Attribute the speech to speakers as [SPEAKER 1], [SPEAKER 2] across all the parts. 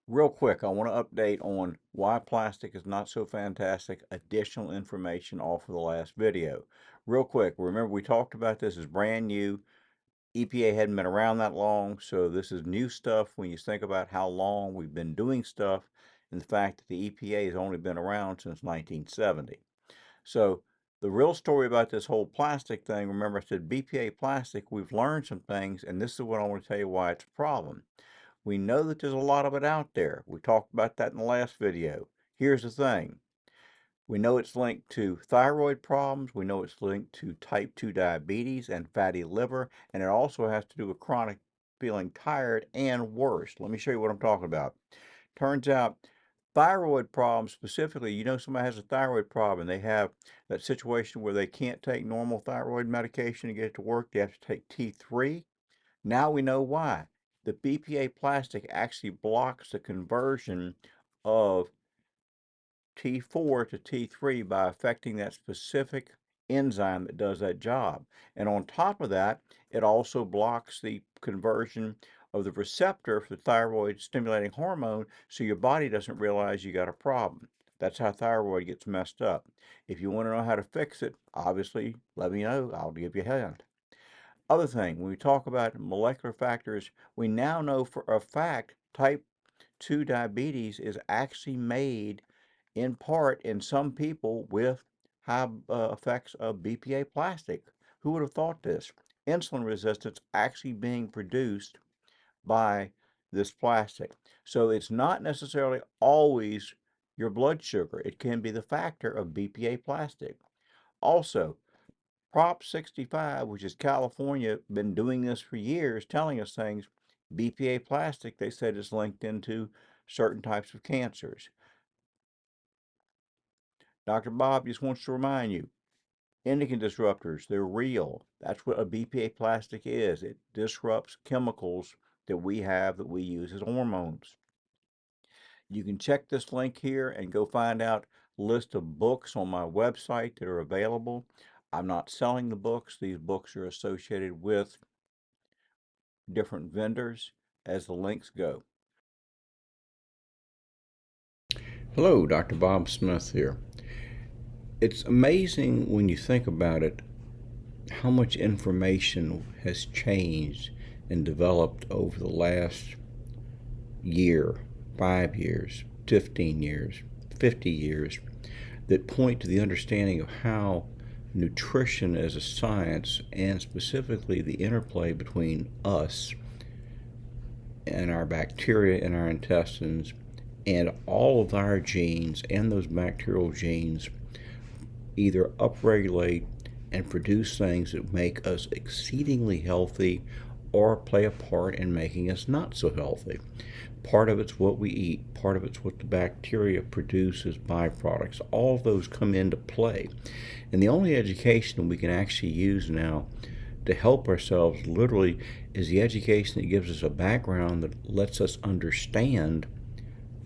[SPEAKER 1] Real quick, I want to update on why plastic is not so fantastic. Additional information off of the last video. Real quick, remember we talked about this as brand new. EPA hadn't been around that long, so this is new stuff when you think about how long we've been doing stuff and the fact that the EPA has only been around since 1970. So the real story about this whole plastic thing, remember I said BPA plastic, we've learned some things, and this is what I want to tell you why it's a problem. We know that there's a lot of it out there. We talked about that in the last video. Here's the thing. We know it's linked to thyroid problems. We know it's linked to type 2 diabetes and fatty liver. And it also has to do with chronic feeling tired and worse. Let me show you what I'm talking about. Turns out thyroid problems specifically, somebody has a thyroid problem and they have that situation where they can't take normal thyroid medication to get it to work. They have to take T3. Now we know why. The BPA plastic actually blocks the conversion of T4 to T3 by affecting that specific enzyme that does that job. And on top of that, it also blocks the conversion of the receptor for the thyroid stimulating hormone, so your body doesn't realize you got a problem. That's how thyroid gets messed up. If you want to know how to fix it, obviously let me know. I'll give you a hand. Other thing, when we talk about molecular factors, we now know for a fact type 2 diabetes is actually made in part in some people with high effects of BPA plastic. Who would have thought this? Insulin resistance actually being produced by this plastic. So it's not necessarily always your blood sugar. It can be the factor of BPA plastic. Also, Prop 65, which is California, been doing this for years, telling us things. BPA plastic, they said, is linked into certain types of cancers. Dr. Bob just wants to remind you, endocrine disruptors, they're real. That's what a BPA plastic is. It disrupts chemicals that we have that we use as hormones. You can check this link here and go find out a list of books on my website that are available. I'm not selling the books. These books are associated with different vendors as the links go. Hello, Dr. Bob Smith here. It's amazing when you think about it how much information has changed and developed over the last year, 5 years, 15 years, 50 years that point to the understanding of how nutrition as a science and specifically the interplay between us and our bacteria in our intestines and all of our genes and those bacterial genes either upregulate and produce things that make us exceedingly healthy or play a part in making us not so healthy. Part of it's what we eat, part of it's what the bacteria produce as byproducts. All of those come into play. And the only education we can actually use now to help ourselves literally is the education that gives us a background that lets us understand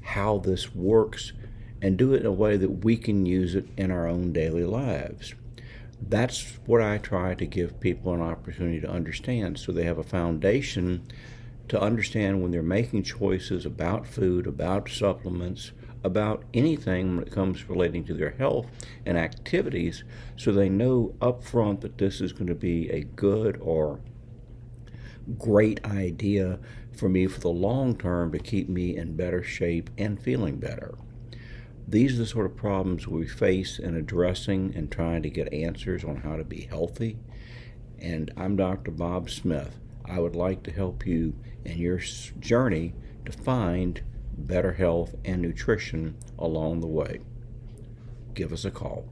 [SPEAKER 1] how this works and do it in a way that we can use it in our own daily lives. That's what I try to give people an opportunity to understand, so they have a foundation to understand when they're making choices about food, about supplements, about anything when it comes relating to their health and activities, so they know up front that this is going to be a good or great idea for me for the long term to keep me in better shape and feeling better. These are the sort of problems we face in addressing and trying to get answers on how to be healthy. And I'm Dr. Bob Smith. I would like to help you in your journey to find better health and nutrition along the way. Give us a call.